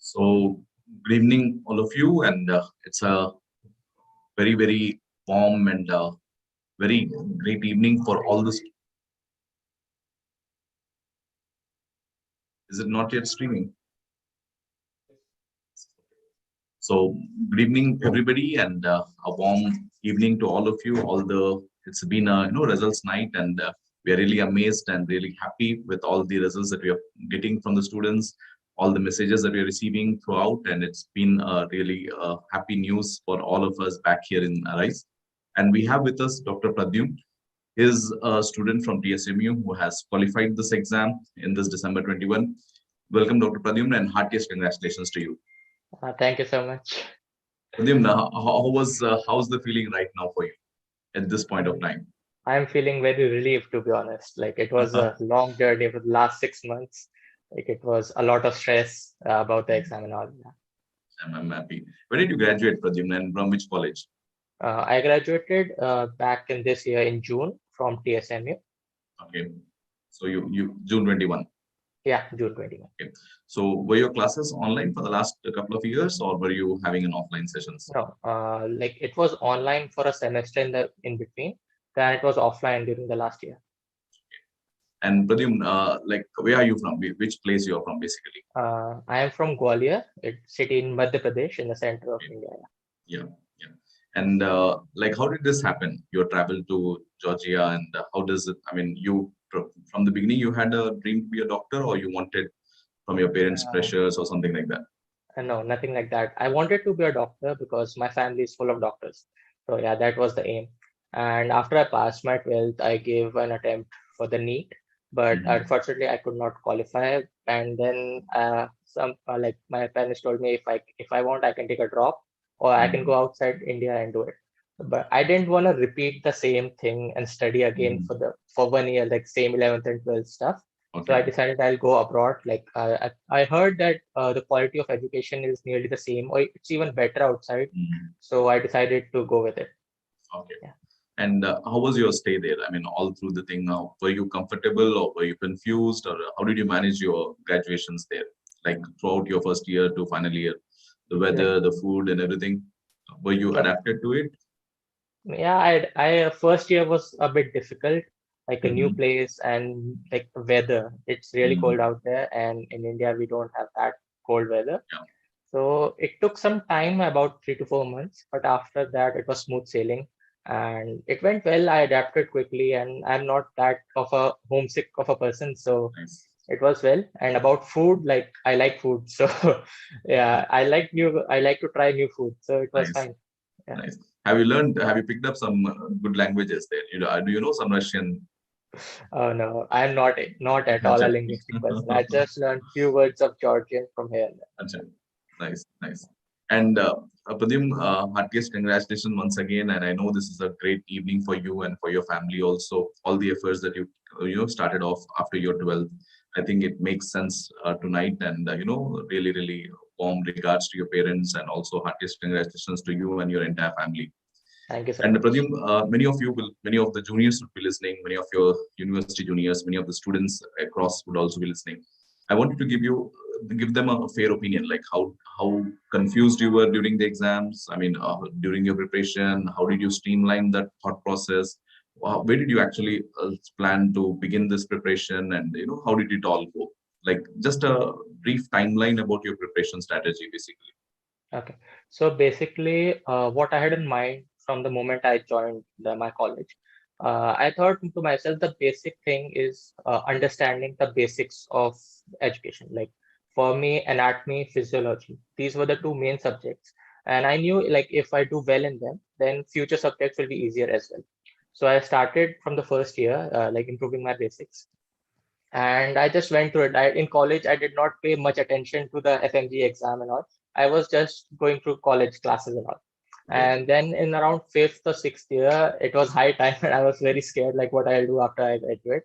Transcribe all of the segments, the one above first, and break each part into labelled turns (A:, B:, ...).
A: So, good evening, all of you, and it's a very, very warm and very great evening for all this. Is it not yet streaming? So, good evening, everybody, and a warm evening to all of you. Although it's been a results night, and we are really amazed and really happy with all the results that we are getting from the students, all the messages that we are receiving throughout, and it's been really happy news for all of us back here in 𝗏𝗏𝗏. And we have with us Dr. Pradhumn. He is a student from TSMU who has qualified this exam in this December 21. Welcome, Dr. Pradhumn, and heartiest congratulations to you.
B: Thank you so much.
A: Pradhumn, how's the feeling right now for you at this point of time?
B: I'm feeling very relieved, to be honest. Like it was a long journey for the last 6 months. Like it was a lot of stress about the exam and all.
A: I'm happy. When did you graduate, Pradhumn, and from which college?
B: I graduated back in this year in June from TSMU.
A: Okay, so you June 21.
B: Yeah, June 21.
A: Okay. So were your classes online for the last couple of years, or were you having an offline sessions?
B: No, like it was online for a semester in between. Then it was offline during the last year.
A: And Pradhumn, like where are you from? Which place you are from, basically?
B: I am from Gwalior, a city in Madhya Pradesh, in the center of India.
A: Yeah. And like, how did this happen? Your travel to Georgia, and how does it? I mean, you from the beginning you had a dream to be a doctor, or you wanted from your parents' pressures or something like that?
B: No, nothing like that. I wanted to be a doctor because my family is full of doctors. So yeah, that was the aim. And after I passed my 12th, I gave an attempt for the NEET, but unfortunately I could not qualify. And then like my parents told me if I want, I can take a drop, or I can go outside India and do it. But I didn't want to repeat the same thing and study again for 1 year, like same 11th and 12th stuff.
A: Okay.
B: So I decided I'll go abroad. Like I heard that the quality of education is nearly the same, or it's even better outside. So I decided to go with it.
A: Okay. Yeah. And how was your stay there? I mean, all through the thing, were you comfortable, or were you confused, or how did you manage your graduations there? Like throughout your first year to final year, the weather, the food, and everything. Were you adapted to it?
B: Yeah, I first year was a bit difficult, like a new place and like weather. It's really cold out there, and in India we don't have that cold weather.
A: Yeah.
B: So it took some time, about 3 to 4 months, but after that it was smooth sailing and it went well. I adapted quickly, and I'm not that of a homesick of a person, so it was well. And about food, like I like food, so yeah, I like to try new food, so it was fine. Yeah.
A: Nice. Have you picked up some good languages there? Do you know some Russian?
B: Oh no, I'm not at all a linguistic person. I just learned few words of Georgian from here and there.
A: Nice. And Pradhumn, heartiest congratulations once again. And I know this is a great evening for you and for your family also. All the efforts that you started off after your 12th. I think it makes sense tonight, and really warm regards to your parents, and also heartiest congratulations to you and your entire family.
B: Thank you so
A: and
B: much.
A: Pradhumn, many of the juniors would be listening, many of your university juniors, many of the students across would also be listening. I wanted to give them a fair opinion, like how confused you were during the exams. I mean, during your preparation, how did you streamline that thought process? Where did you actually plan to begin this preparation, and how did it all go? Like just a brief timeline about your preparation strategy, basically.
B: Okay, so basically, what I had in mind from the moment I joined my college, I thought to myself the basic thing is understanding the basics of education. Like for me, anatomy, physiology, these were the two main subjects, and I knew like if I do well in them, then future subjects will be easier as well. So I started from the first year, like improving my basics, and I just went through it. In college, I did not pay much attention to the FMGE exam and all. I was just going through college classes and all. And then in around 5th or 6th year, it was high time, and I was very scared, like what I'll do after I graduate.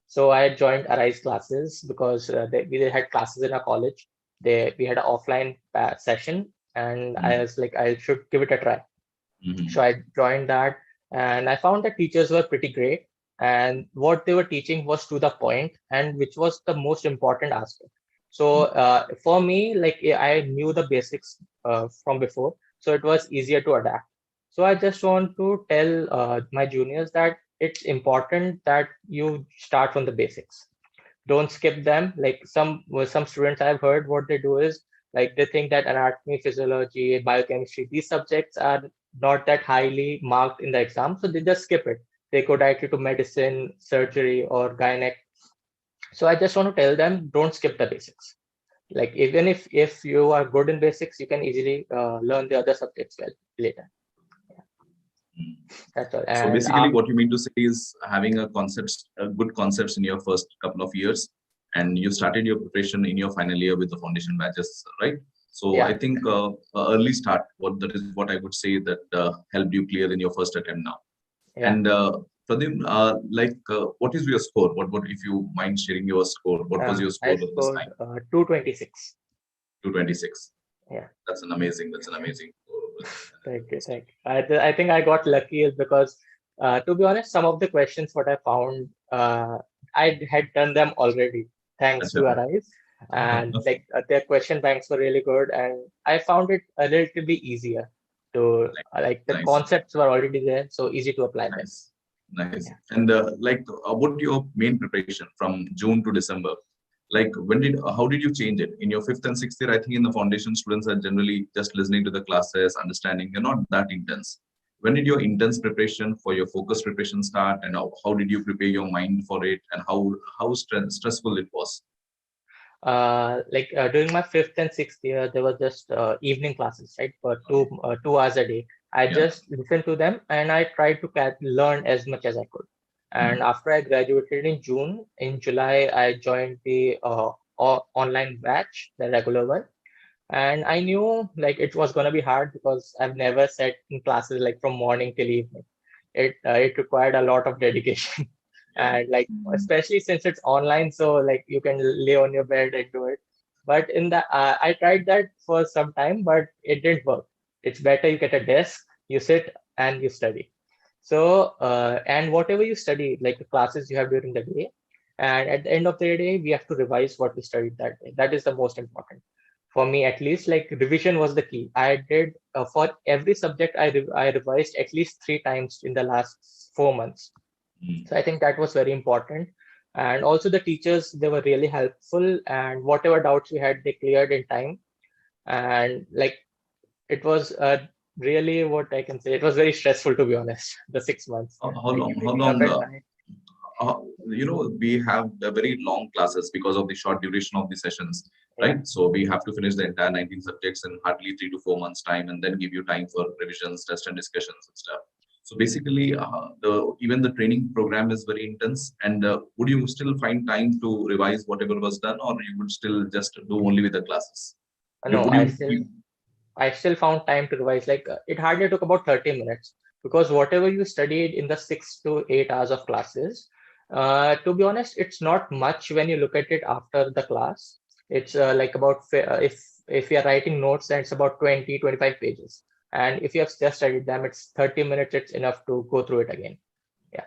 B: So I joined 𝗏𝗏𝗏𝗏 classes because we had classes in our college. We had an offline session, and I was like, I should give it a try. So I joined that, and I found that teachers were pretty great, and what they were teaching was to the point, and which was the most important aspect. So for me, like I knew the basics from before, so it was easier to adapt. So I just want to tell my juniors that it's important that you start from the basics. Don't skip them. Like some students I've heard, what they do is like they think that anatomy, physiology, biochemistry, these subjects are not that highly marked in the exam, so they just skip it. They go directly to medicine, surgery, or gynec. So I just want to tell them, don't skip the basics. Like even if you are good in basics, you can easily learn the other subjects well later. Yeah, that's all.
A: So
B: And
A: basically, what you mean to say is having a good concepts in your first couple of years, and you started your preparation in your final year with the foundation batches, right? So
B: yeah,
A: I think early start, what that is what I would say that helped you clear in your first attempt now.
B: yeah.
A: And Pradhumn, what is your score? What if you mind sharing your score? What was your
B: I
A: score at this
B: scored
A: time?
B: 226.
A: 226.
B: Yeah.
A: That's an amazing. That's an amazing.
B: Thank you. Thank you. I think I got lucky is because, to be honest, some of the questions what I found, I had done them already thanks to
A: Achha.
B: Arise, and like their question banks were really good, and I found it a relatively easier to like the
A: Nice.
B: concepts were already there, so easy to apply them.
A: Nice, nice.
B: Yeah.
A: And about your main preparation from June to December, like how did you change it in your fifth and sixth year? I think in the foundation, students are generally just listening to the classes, understanding. You're not that intense. When did your intense preparation for your focus preparation start, and how did you prepare your mind for it, and how stressful it was?
B: During my fifth and sixth year, there were just evening classes, right, for
A: Okay.
B: 2 hours a day. I
A: Yeah.
B: just listened to them and I tried to learn as much as I could. And
A: Mhm.
B: after I graduated in June, in July, I joined the online batch, the regular one. And I knew like it was gonna be hard because I've never sat in classes like from morning till evening. It required a lot of dedication.
A: Yeah.
B: And like especially since it's online, so like you can lay on your bed and do it. But in the I tried that for some time, but it didn't work. It's better you get a desk, you sit and you study. So and whatever you study, like the classes you have during the day, and at the end of the day we have to revise what we studied that day. That is the most important for me. At least like revision was the key. I did for every subject I revised at least 3 times in the last 4 months.
A: Mm.
B: So I think that was very important. And also the teachers, they were really helpful, and whatever doubts we had, they cleared in time. And like it was really, what I can say, it was very stressful, to be honest, the 6 months,
A: How
B: like
A: long? How
B: waking up
A: long?
B: at night.
A: Uh, we have very long classes because of the short duration of the sessions,
B: Yeah,
A: right? So we have to finish the entire 19 subjects in hardly 3 to 4 months time, and then give you time for revisions, test and discussions and stuff. So basically, even the training program is very intense. And would you still find time to revise whatever was done, or you would still just do only with the classes?
B: no,
A: Would you?
B: I still found time to revise. Like it hardly took about 30 minutes because whatever you studied in the 6 to 8 hours of classes, to be honest, it's not much when you look at it after the class. It's like about if you are writing notes, then it's about 20-25 pages. And if you have just studied them, it's 30 minutes. It's enough to go through it again. Yeah,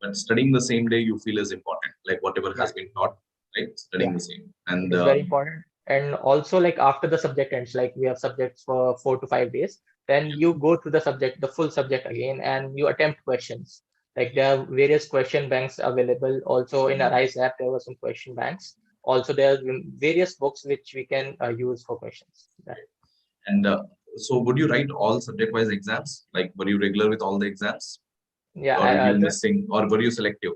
A: But studying the same day you feel is important, like whatever
B: yeah,
A: has been taught, right? Studying
B: yeah.
A: the same.
B: It
A: And
B: is very important. And also like after the subject ends, like we have subjects for 4 to 5 days, then you go through the subject, the full subject again, and you attempt questions. Like there are various question banks available. Also in Arise app, there were some question banks. Also there are various books which we can use for questions.
A: And so, would you write all subject-wise exams? Like, were you regular with all the exams,
B: Yeah,
A: or did you missing, or were you selective?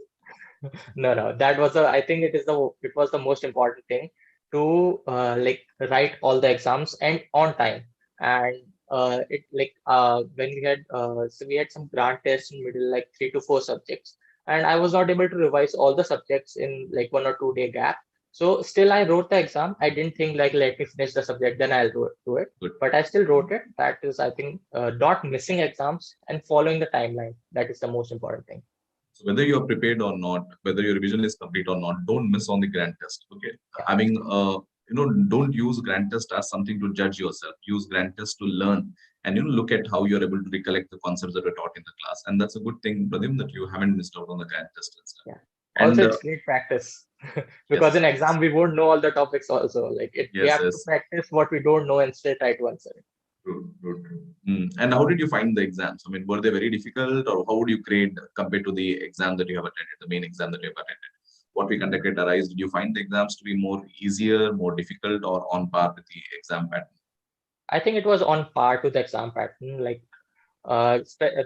B: no, that was I think it was the most important thing to like write all the exams and on time. And it like when we had so we had some grant tests in middle, like 3 to 4 subjects, and I was not able to revise all the subjects in like 1 or 2 day gap. So still I wrote the exam. I didn't think like let me finish the subject, then I'll do it.
A: Good.
B: But I still wrote it. That is, I think, not missing exams and following the timeline. That is the most important thing.
A: So whether you are prepared or not, whether your revision is complete or not, don't miss on the grand test. Okay,
B: Yeah.
A: having don't use grand test as something to judge yourself. Use grand test to learn, and look at how you're able to recollect the concepts that were taught in the class. And that's a good thing, Pradhumn, that you haven't missed out on the grand test and stuff.
B: Yeah.
A: And
B: Also, it's great practice. because
A: Yes.
B: in exam we won't know all the topics also. Like we
A: Yes.
B: have to
A: Yes.
B: practice what we don't know and still try to answer it.
A: True. True. True. And how did you find the exams? I mean, were they very difficult, or how would you grade compared to the exam that you have attended, the main exam that you have attended? What we conducted at Arise, did you find the exams to be more easier, more difficult, or on par with the exam pattern?
B: I think it was on par to the exam pattern. Like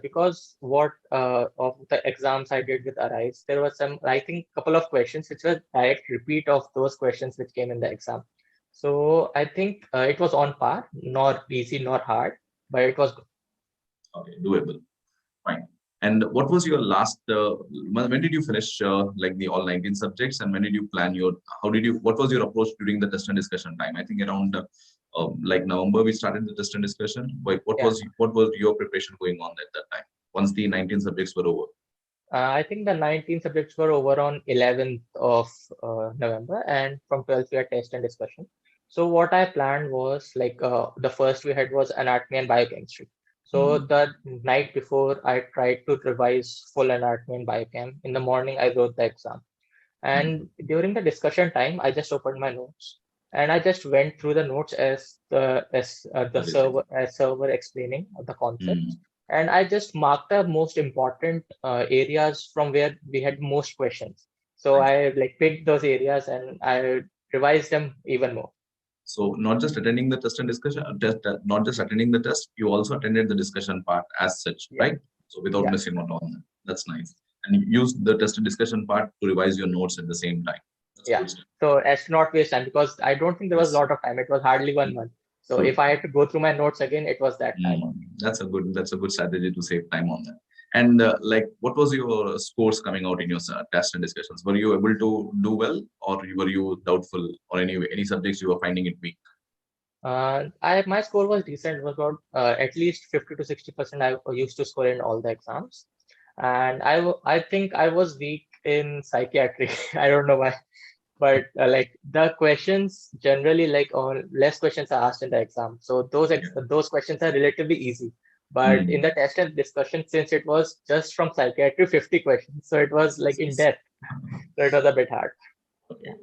B: because what of the exams I did with Arise, there was some, I think, couple of questions which were direct repeat of those questions which came in the exam. So I think it was on par, not easy, not hard, but it was good.
A: Okay, doable. Fine. And what was your last, when did you finish like the all 19 subjects, and when did you plan your, what was your approach during the test and discussion time? I think around like November, we started the test and discussion. Like,
B: Yeah.
A: what was your preparation going on at that time, once the 19 subjects were over?
B: I think the 19 subjects were over on 11th of November, and from 12th we had test and discussion. So what I planned was like the first we had was anatomy and biochemistry. So the night before, I tried to revise full anatomy and biochem. In the morning, I wrote the exam. And during the discussion time, I just opened my notes and I just went through the notes as the server explaining the concepts. And I just marked the most important areas from where we had most questions. So
A: Nice.
B: I like picked those areas and I revised them even more.
A: So not just attending the test and discussion, not just attending the test, you also attended the discussion part as such,
B: Yeah,
A: right? So without
B: yeah,
A: missing out on that. That's nice. And you used the test and discussion part to revise your notes at the same time. That's
B: yeah.
A: good stuff.
B: So as to not waste time, because I don't think there was a
A: Yes.
B: lot of time. It was hardly 1 month. So
A: True.
B: if I had to go through my notes again, it was that time.
A: That's a good strategy to save time on that. And like, what was your scores coming out in your test and discussions? Were you able to do well, or were you doubtful, or any subjects you were finding it weak?
B: My score was decent. It was about at least 50 to 60% I used to score in all the exams. And I think I was weak in psychiatry. I don't know why, but like the questions generally, like or less questions are asked in the exam. So those questions are relatively easy. But in
A: Mm.
B: the test and discussion, since it was just from psychiatry, 50 questions, so it was like in depth. So it was a bit hard.
A: Okay.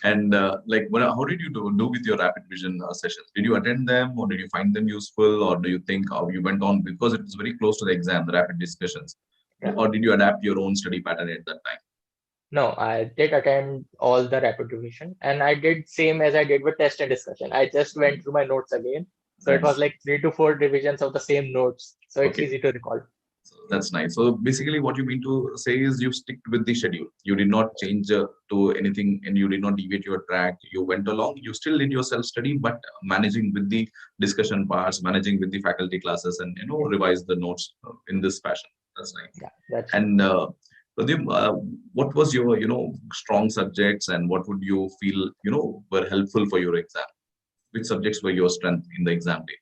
A: And like, how did you do with your rapid vision sessions? Did you attend them, or did you find them useful, or do you think you went on because it was very close to the exam, the rapid discussions,
B: Yeah.
A: or did you adapt your own study pattern at that time?
B: No, I did attend all the rapid revision, and I did same as I did with test and discussion. I just went through my notes again. So it was
A: Nice.
B: like 3 to 4 revisions of the same notes. So it's
A: Okay.
B: easy to recall.
A: So that's nice. So basically, what you mean to say is you stick with the schedule. You did not change to anything, and you did not deviate your track. You went along. You still did your self study, but managing with the discussion parts, managing with the faculty classes, and
B: Yeah,
A: revise the notes in this fashion. That's nice.
B: yeah, that's true.
A: And Pradhumn, what was your strong subjects, and what would you feel were helpful for your exam? Which subjects were your strength in the exam day?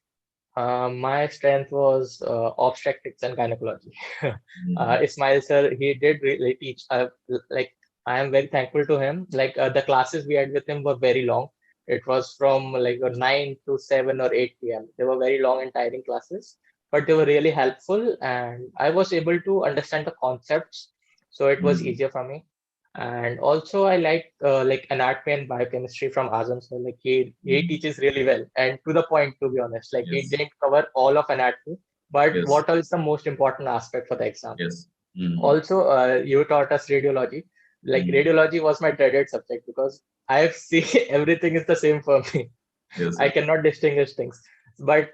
B: My strength was obstetrics and gynecology.
A: Mm.
B: Ismail sir, he did really teach. Like I am very thankful to him. Like the classes we had with him were very long. It was from like 9 to 7 or 8 p.m. They were very long and tiring classes, but they were really helpful, and I was able to understand the concepts, so it was
A: Mm.
B: easier for me. And also I like anatomy and biochemistry from Azam. So like he
A: Mm.
B: teaches really well and to the point, to be honest. Like he
A: Yes.
B: didn't cover all of anatomy, but
A: Yes.
B: what is the most important aspect for the exam.
A: Yes. Mm.
B: Also, you taught us radiology. Like
A: Mm.
B: radiology was my dreaded subject because I've seen everything is the same for me.
A: Yes.
B: I cannot distinguish things. But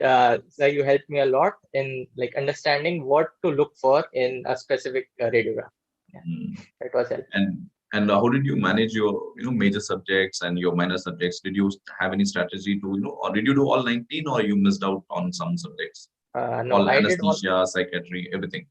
B: so you helped me a lot in like understanding what to look for in a specific radiograph. Yeah,
A: Mm.
B: it was helpful.
A: And how did you manage your major subjects and your minor subjects? Did you have any strategy to or did you do all 19, or you missed out on some subjects?
B: No,
A: All
B: I did all.
A: anesthesia, psychiatry, everything.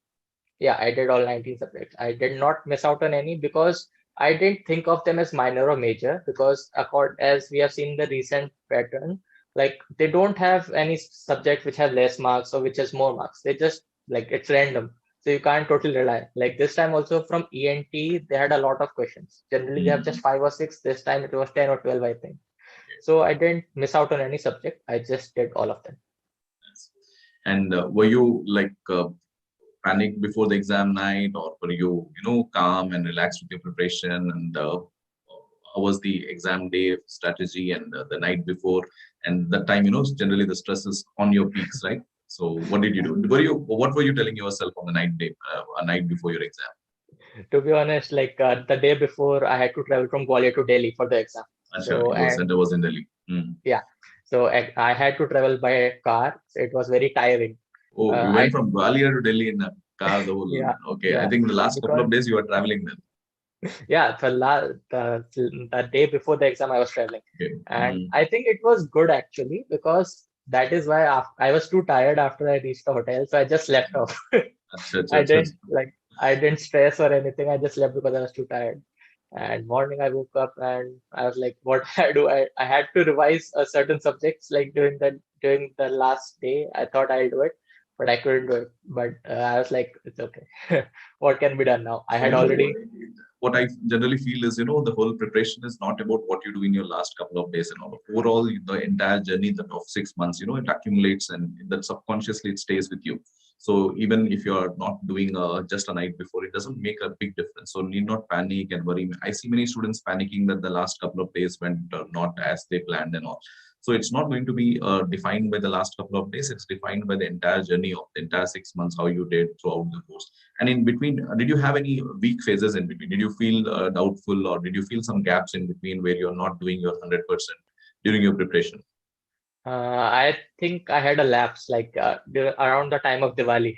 B: Yeah, I did all 19 subjects. I did not miss out on any because I didn't think of them as minor or major because as we have seen the recent pattern, like they don't have any subject which has less marks or which has more marks. They just like it's random. So you can't totally rely. Like this time also from ENT, they had a lot of questions. Generally they have just
A: Mm.
B: 5 or 6. This time it was 10 or 12, I think. So I didn't miss out on any subject. I just did all of them.
A: Yes. And were you like panicked before the exam night, or were you calm and relaxed with your preparation? And how was the exam day strategy and the night before? And that time, generally the stress is on your peaks, right? So what did you do? What were you telling yourself on the a night before your exam?
B: To be honest, like the day before, I had to travel from Gwalior to Delhi for the exam. So,
A: Your
B: and
A: center was in Delhi.
B: yeah, so I had to travel by car. So it was very tiring.
A: Oh, you
B: I
A: went from Gwalior to Delhi in a car.
B: Yeah,
A: Okay, I
B: yeah,
A: think the last couple
B: because
A: of days you were traveling then.
B: yeah, the day before the exam I was traveling,
A: Okay.
B: and I think it was good actually, because that is why I was too tired after I reached the hotel, so I just slept off.
A: Acha, acha,
B: I
A: acha.
B: didn't like I didn't stress or anything. I just slept because I was too tired. And morning I woke up and I was like, what I do? I had to revise a certain subjects like during the last day. I thought I'll do it, but I couldn't do it. But I was like, it's okay. What can be done now? I
A: So,
B: had already.
A: what I generally feel is, the whole preparation is not about what you do in your last couple of days and all. Overall, the entire journey that of 6 months, it accumulates and that subconsciously it stays with you. So even if you're not doing just a night before, it doesn't make a big difference. So need not panic and worry. I see many students panicking that the last couple of days went not as they planned and all. So it's not going to be defined by the last couple of days. It's defined by the entire journey of the entire 6 months, how you did throughout the course. And in between, did you have any weak phases in between? Did you feel doubtful, or did you feel some gaps in between where you're not doing your 100% during your preparation?
B: I think I had a lapse like around the time of Diwali.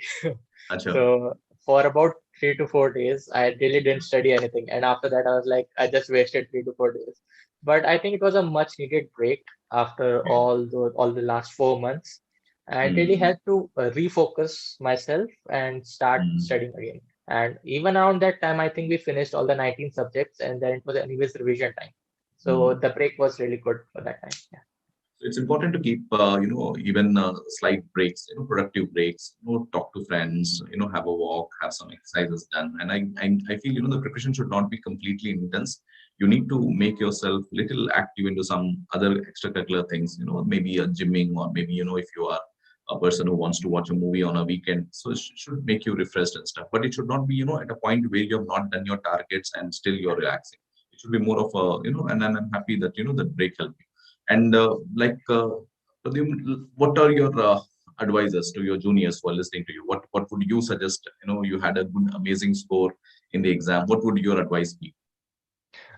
A: Achha.
B: So for about 3 to 4 days, I really didn't study anything. And after that, I was like, I just wasted 3 to 4 days. But I think it was a much needed break after all the last 4 months. I really had to refocus myself and start studying again. And even around that time, I think we finished all the 19 subjects, and then it was anyways revision time. So the break was really good for that time. Yeah.
A: So it's important to keep, even slight breaks, productive breaks, talk to friends, have a walk, have some exercises done. And I feel, the preparation should not be completely intense. You need to make yourself little active into some other extracurricular things, maybe a gymming, or maybe, if you are a person who wants to watch a movie on a weekend. So it should make you refreshed and stuff. But it should not be, at a point where you have not done your targets and still you're relaxing. It should be more of a, and I'm happy that, that break helped you. And Pradhumn, what are your advisors to your juniors who are listening to you? What would you suggest? You had a good, amazing score in the exam. What would your advice be?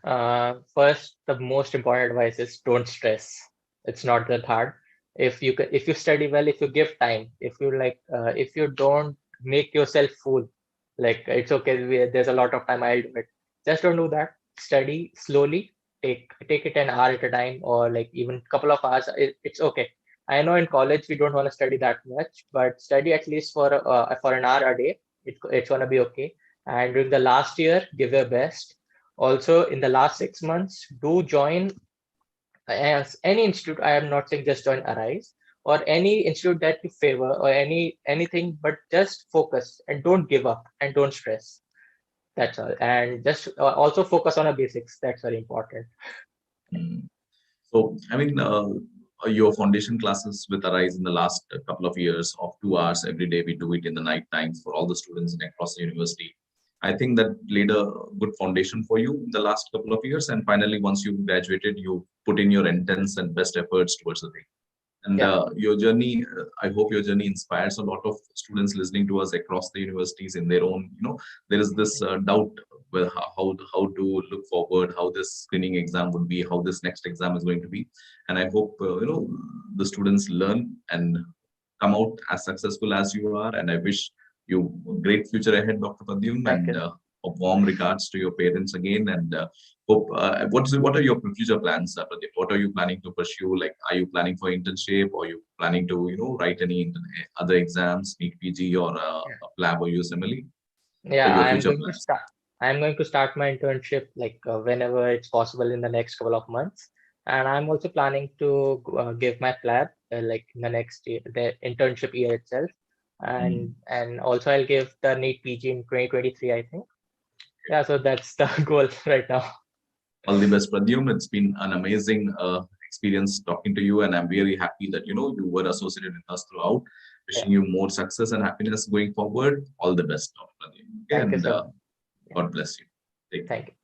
B: First, the most important advice is don't stress. It's not that hard. If you study well, if you give time, if you don't make yourself fool, like it's okay. There's a lot of time. I'll do it. Just don't do that. Study slowly. Take it an hour at a time, or like even a couple of hours. It's okay. I know in college we don't want to study that much, but study at least for an hour a day. It's gonna be okay. And during the last year, give your best. Also, in the last 6 months, do join as any institute. I am not saying just join Arise or any institute that you favor or anything, but just focus and don't give up and don't stress. That's all. And just also focus on the basics. That's very important.
A: So, I mean, your foundation classes with Arise in the last couple of years of 2 hours every day, we do it in the night times for all the students across the university. I think that laid a good foundation for you in the last couple of years. And finally, once you graduated, you put in your intense and best efforts towards the thing. And your journey, I hope your journey inspires a lot of students listening to us across the universities in their own, there is this doubt with how to look forward, how this screening exam would be, how this next exam is going to be. And I hope, the students learn and come out as successful as you are. And I wish you a great future ahead, Dr. Pradhumn, and a warm regards to your parents again. And hope, what are your future plans, Pradhumn? What are you planning to pursue? Like, are you planning for internship, or are you planning to, write any other exams, NEET PG or a PLAB or USMLE?
B: Yeah, I'm going to start my internship like whenever it's possible in the next couple of months. And I'm also planning to give my PLAB like in the next year, the internship year itself. And also I'll give the NEET PG in 2023, I think. Yeah, so that's the goal right now.
A: All the best, Pradhumn. It's been an amazing experience talking to you, and I'm very happy that you were associated with us throughout. Wishing you more success and happiness going forward. All the best, Dr. Pradhumn.
B: Thank you, sir.
A: God bless you.
B: Thank you.